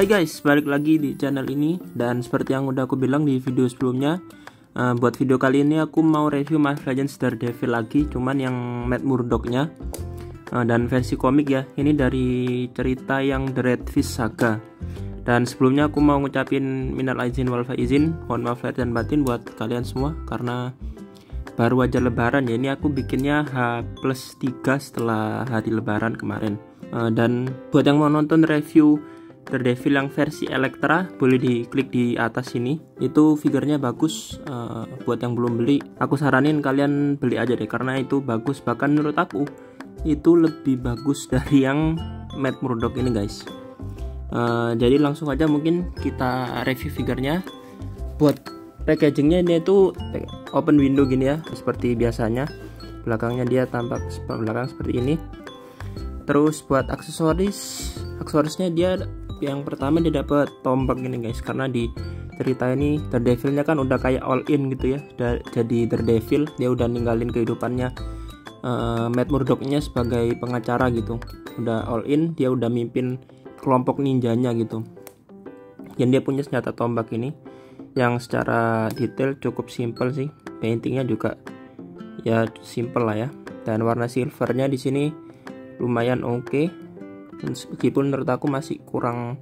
Hai guys, balik lagi di channel ini. Dan seperti yang udah aku bilang di video sebelumnya, buat video kali ini aku mau review Marvel Legends Daredevil lagi, cuman yang Matt Murdock-nya dan versi komik ya. Ini dari cerita yang The Red Fist Saga. Dan sebelumnya aku mau ngucapin minal aizin wal faizin, mohon maaf lahir dan batin buat kalian semua karena baru aja lebaran ya. Ini aku bikinnya H+3 setelah hari lebaran kemarin. Dan buat yang mau nonton review Daredevil yang versi Elektra, boleh diklik di atas sini. Itu figurnya bagus. Buat yang belum beli, aku saranin kalian beli aja deh karena itu bagus. Bahkan menurut aku itu lebih bagus dari yang Matt Murdock ini guys. Jadi langsung aja mungkin kita review figurnya. Buat packagingnya ini itu open window gini ya, seperti biasanya. Belakangnya dia tampak belakang seperti ini. Terus buat aksesorisnya dia yang pertama dia dapat tombak gini guys, karena di cerita ini Daredevilnya kan udah kayak all in gitu ya, jadi Daredevil. Dia udah ninggalin kehidupannya Matt Murdock-nya sebagai pengacara gitu, udah all in, dia udah mimpin kelompok ninjanya gitu. Dan dia punya senjata tombak ini yang secara detail cukup simple sih, paintingnya juga ya simple lah ya. Dan warna silvernya di sini lumayan oke. Meskipun menurut aku masih kurang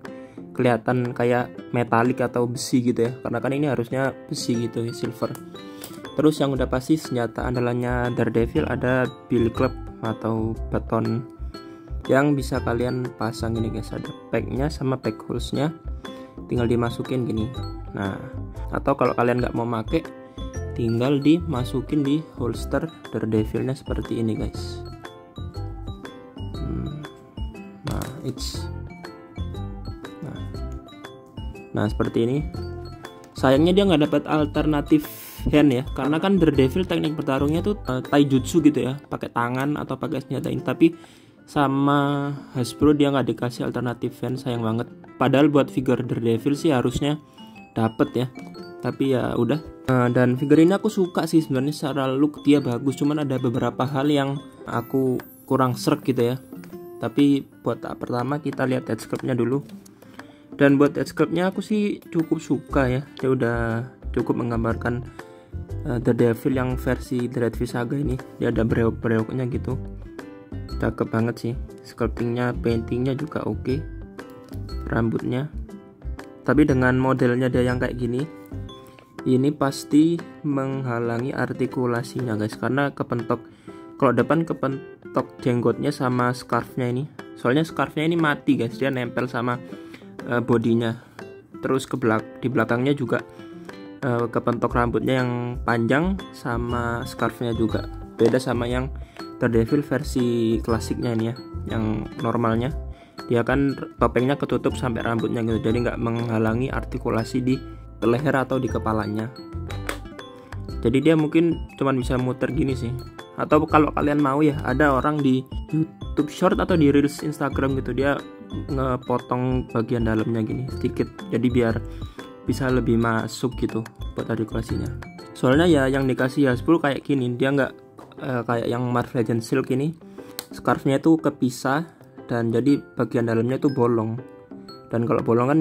kelihatan kayak metalik atau besi gitu ya, karena kan ini harusnya besi gitu ya, silver. Terus yang udah pasti senjata andalannya Daredevil ada Billy Club atau baton yang bisa kalian pasang ini guys. Ada packnya sama pack holesnya, tinggal dimasukin gini. Nah, atau kalau kalian nggak mau make, tinggal dimasukin di holster Daredevilnya seperti ini guys. Nah seperti ini. Sayangnya dia nggak dapat alternatif hand ya, karena kan Daredevil teknik bertarungnya tuh taijutsu gitu ya, pakai tangan atau pakai senjata ini. Tapi sama Hasbro dia nggak dikasih alternatif hand, sayang banget. Padahal buat figure Daredevil sih harusnya dapet ya, tapi ya udah. Dan figure ini aku suka sih sebenarnya, secara look dia bagus, cuman ada beberapa hal yang aku kurang srek gitu ya. Tapi buat pertama kita lihat head sculpt-nya dulu. Dan buat head sculpt-nya aku sih cukup suka ya. Dia udah cukup menggambarkan Daredevil yang versi The Red Fist Saga ini. Dia ada breok-breoknya gitu. Cakep banget sih. Sculptingnya, paintingnya juga oke. Rambutnya. Tapi dengan modelnya dia yang kayak gini, ini pasti menghalangi artikulasinya guys, karena kepentok. Kalau depan kepentok jenggotnya sama scarfnya ini. Soalnya scarfnya ini mati guys, dia nempel sama bodinya. Terus di belakangnya juga kepentok rambutnya yang panjang sama scarfnya juga. Beda sama yang Daredevil versi klasiknya ini ya, yang normalnya. Dia kan topengnya ketutup sampai rambutnya gitu, jadi nggak menghalangi artikulasi di leher atau di kepalanya. Jadi dia mungkin cuman bisa muter gini sih. Atau kalau kalian mau ya, ada orang di YouTube Short atau di Reels Instagram gitu, dia ngepotong bagian dalamnya gini sedikit, jadi biar bisa lebih masuk gitu buat artikulasinya. Soalnya ya yang dikasih Hasbro kayak gini, dia nggak kayak yang Marvel Legends Silk ini, scarfnya itu kepisah dan jadi bagian dalamnya tuh bolong. Dan kalau bolong kan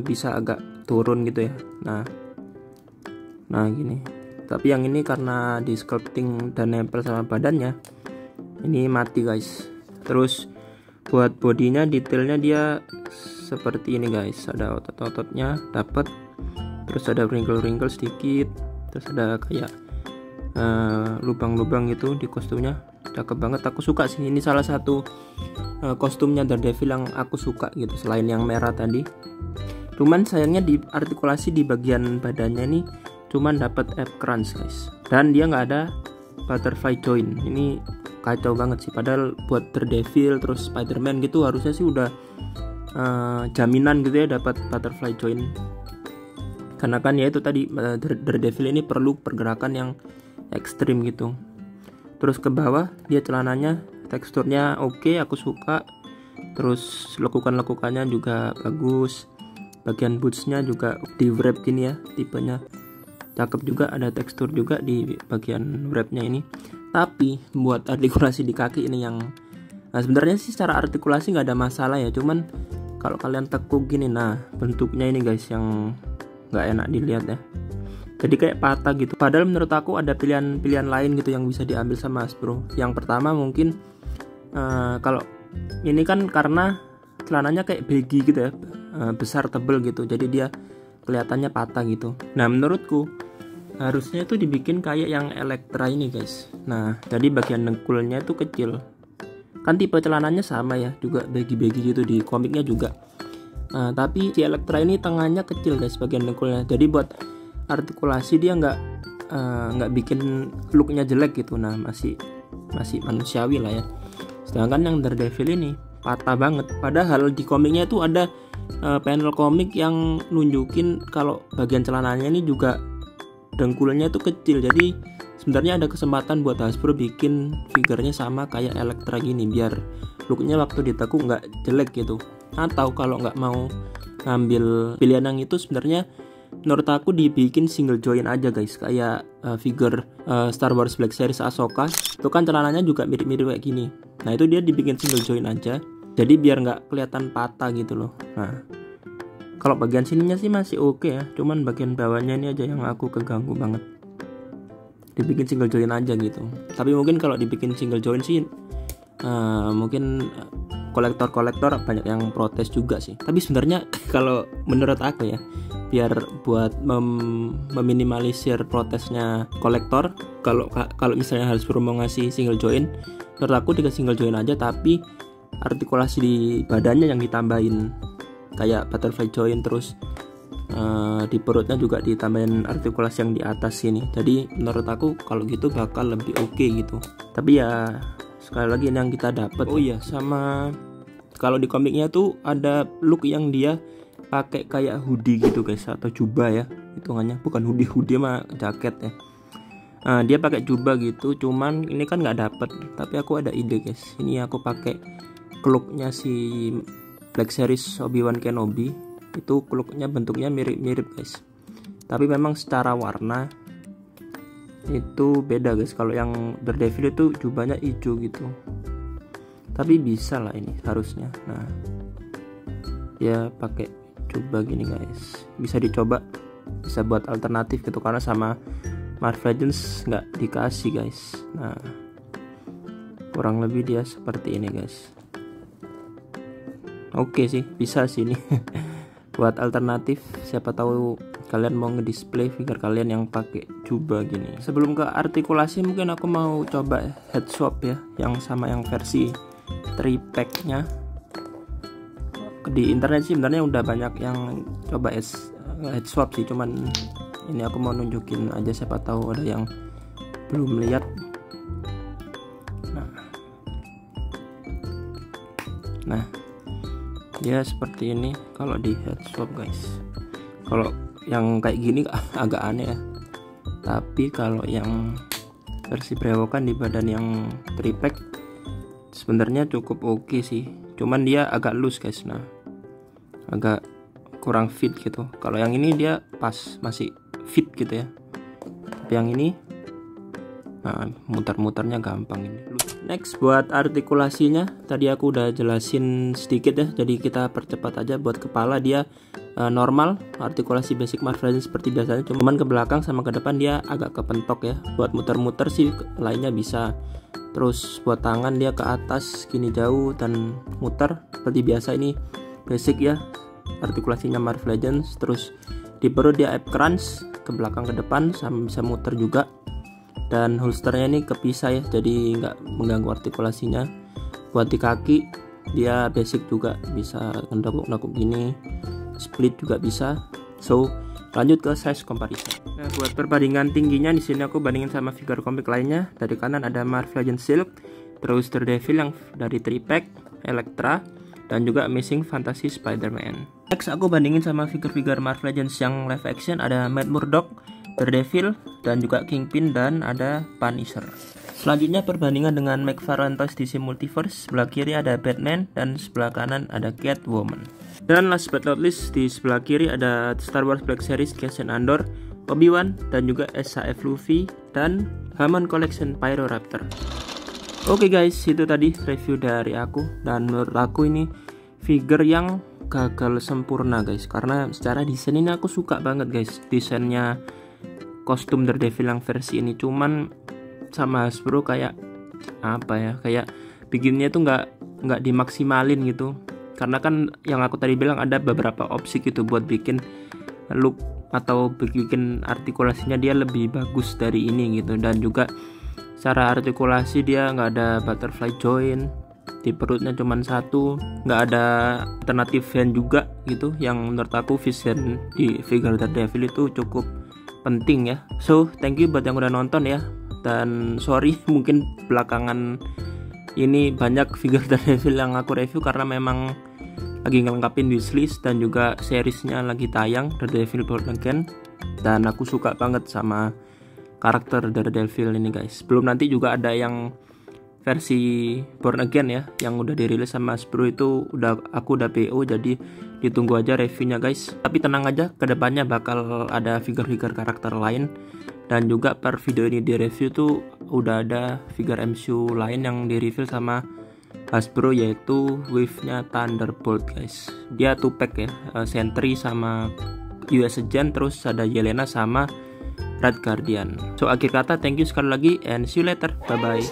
bisa agak turun gitu ya. Nah gini. Tapi yang ini karena di sculpting dan nempel sama badannya, ini mati guys. Terus buat bodinya, detailnya dia seperti ini guys. Ada otot-ototnya dapat, terus ada wrinkle-wrinkle sedikit, terus ada kayak lubang-lubang gitu di kostumnya. Cakep banget, aku suka sih. Ini salah satu kostumnya Daredevil yang aku suka gitu, selain yang merah tadi. Cuman sayangnya di artikulasi di bagian badannya nih cuman dapat F crunch guys, dan dia nggak ada butterfly joint. Ini kacau banget sih, padahal buat Daredevil terus Spider-Man gitu harusnya sih udah jaminan gitu ya dapat butterfly joint, karena kan ya itu tadi Daredevil ini perlu pergerakan yang ekstrim gitu. Terus ke bawah dia celananya teksturnya oke, aku suka. Terus lekukan-lekukannya juga bagus, bagian bootsnya juga di wrap gini ya tipenya, cakep juga. Ada tekstur juga di bagian wrapnya ini. Tapi buat artikulasi di kaki ini yang sebenarnya sih secara artikulasi nggak ada masalah ya, cuman kalau kalian tekuk gini, nah bentuknya ini guys yang nggak enak dilihat ya. Jadi kayak patah gitu. Padahal menurut aku ada pilihan lain gitu yang bisa diambil sama Hasbro. Yang pertama mungkin kalau ini kan karena celananya kayak baggy gitu ya, besar tebel gitu, jadi dia kelihatannya patah gitu. Nah menurutku harusnya itu dibikin kayak yang Elektra ini guys. Nah jadi bagian dengkulnya itu kecil, kan tipe celananya sama ya, juga baggy gitu di komiknya juga. Tapi si Elektra ini tengahnya kecil guys bagian dengkulnya, jadi buat artikulasi dia nggak bikin looknya jelek gitu. Nah masih manusiawi lah ya. Sedangkan yang Daredevil ini patah banget. Padahal di komiknya itu ada panel komik yang nunjukin kalau bagian celananya ini juga dengkulnya itu kecil. Jadi sebenarnya ada kesempatan buat Hasbro bikin figurnya sama kayak Elektra gini, biar looknya waktu ditekuk nggak jelek gitu. Atau kalau nggak mau ngambil pilihan yang itu, sebenarnya menurut aku dibikin single joint aja guys, kayak figure Star Wars Black Series Ahsoka. Itu kan celananya juga mirip-mirip kayak gini. Nah itu dia dibikin single joint aja, jadi biar nggak kelihatan patah gitu loh. Nah kalau bagian sininya sih masih oke ya, cuman bagian bawahnya ini aja yang aku keganggu banget. Dibikin single joint aja gitu. Tapi mungkin kalau dibikin single joint sih mungkin kolektor banyak yang protes juga sih. Tapi sebenarnya kalau menurut aku ya, biar buat meminimalisir protesnya kolektor, kalau misalnya Hasbro mau ngasih single joint, menurut aku dikasih single joint aja, tapi artikulasi di badannya yang ditambahin kayak butterfly joint, terus di perutnya juga ditambahin artikulasi yang di atas sini. Jadi menurut aku kalau gitu bakal lebih oke gitu. Tapi ya sekali lagi ini yang kita dapat. Oh iya, sama kalau di komiknya tuh ada look yang dia pakai kayak hoodie gitu guys, atau jubah ya hitungannya, bukan hoodie mah jaket ya. Dia pakai jubah gitu, cuman ini kan nggak dapet. Tapi aku ada ide guys, ini aku pakai cloaknya si Black Series Obi-Wan Kenobi. Itu cloaknya bentuknya mirip guys, tapi memang secara warna itu beda guys. Kalau yang Daredevil itu jubahnya hijau gitu, tapi bisa lah ini harusnya. Nah ya pakai jubah gini guys, bisa dicoba, bisa buat alternatif gitu, karena sama Marvel Legends nggak dikasih guys. Nah kurang lebih dia seperti ini guys. Oke sih, bisa sih ini buat alternatif. Siapa tahu kalian mau ngedisplay figure kalian yang pakai jubah gini. Sebelum ke artikulasi, mungkin aku mau coba head swap ya, yang sama yang versi 3-pack-nya. Di internet sih sebenarnya udah banyak yang coba head swap sih, cuman ini aku mau nunjukin aja, siapa tahu ada yang belum lihat. Nah dia seperti ini kalau di head swap guys. Kalau yang kayak gini agak aneh ya, tapi kalau yang versi brewokan di badan yang 3-pack sebenarnya cukup oke sih, cuman dia agak loose guys. Nah agak kurang fit gitu. Kalau yang ini dia pas, masih fit gitu ya, tapi yang ini nah muter-muternya gampang ini. Next buat artikulasinya, tadi aku udah jelasin sedikit ya, jadi kita percepat aja. Buat kepala dia normal, artikulasi basic Marvel Legends seperti biasanya, cuman ke belakang sama ke depan dia agak kepentok ya. Buat muter-muter sih lainnya bisa. Terus buat tangan dia ke atas gini jauh dan muter seperti biasa, ini basic ya artikulasinya Marvel Legends. Terus di perut dia ab crunch ke belakang ke depan sama bisa muter juga. Dan holsternya ini kepisah ya, jadi nggak mengganggu artikulasinya. Buat di kaki dia basic juga, bisa nekuk-nekuk gini, split juga bisa. So lanjut ke size comparison. Nah buat perbandingan tingginya, di sini aku bandingin sama figure komik lainnya. Dari kanan ada Marvel Legends Silk, terus Daredevil yang dari 3-pack, Elektra, dan juga Amazing Fantasy Spider-Man. Next aku bandingin sama figure-figure Marvel Legends yang live action, ada Matt Murdock, Daredevil, dan juga Kingpin, dan ada Punisher. Selanjutnya perbandingan dengan McFarlane Toys DC Multiverse. Sebelah kiri ada Batman dan sebelah kanan ada Catwoman. Dan last but not least, di sebelah kiri ada Star Wars Black Series Cassian Andor, Obi-Wan, dan juga SHF Luffy, dan Hammond Collection Pyro Raptor. Oke guys, itu tadi review dari aku, dan menurut aku ini figure yang gagal sempurna guys, karena secara desain ini aku suka banget guys, desainnya kostum Daredevil yang versi ini. Cuman sama Hasbro kayak apa ya, kayak bikinnya tuh nggak dimaksimalin gitu, karena kan yang aku tadi bilang ada beberapa opsi gitu buat bikin look atau bikin artikulasinya dia lebih bagus dari ini gitu. Dan juga secara artikulasi dia nggak ada butterfly joint di perutnya, cuman satu, nggak ada alternatif fan juga gitu, yang menurut aku vision di figure Daredevil itu cukup penting ya. So thank you buat yang udah nonton ya, dan sorry mungkin belakangan ini banyak figure Daredevil yang aku review karena memang lagi ngelengkapin wishlist dan juga seriesnya lagi tayang, Daredevil Born Again, dan aku suka banget sama karakter Daredevil ini guys. Belum nanti juga ada yang versi Born Again ya, yang udah dirilis sama Hasbro itu aku udah PO, jadi ditunggu aja reviewnya guys. Tapi tenang aja, kedepannya bakal ada figure-figure karakter lain, dan juga per video ini di review tuh udah ada figure MCU lain yang di review sama Hasbro, yaitu wave-nya Thunderbolt guys. Dia 2-pack ya, Sentry sama US Agent, terus ada Yelena sama Red Guardian. So akhir kata, thank you sekali lagi and see you later, bye bye.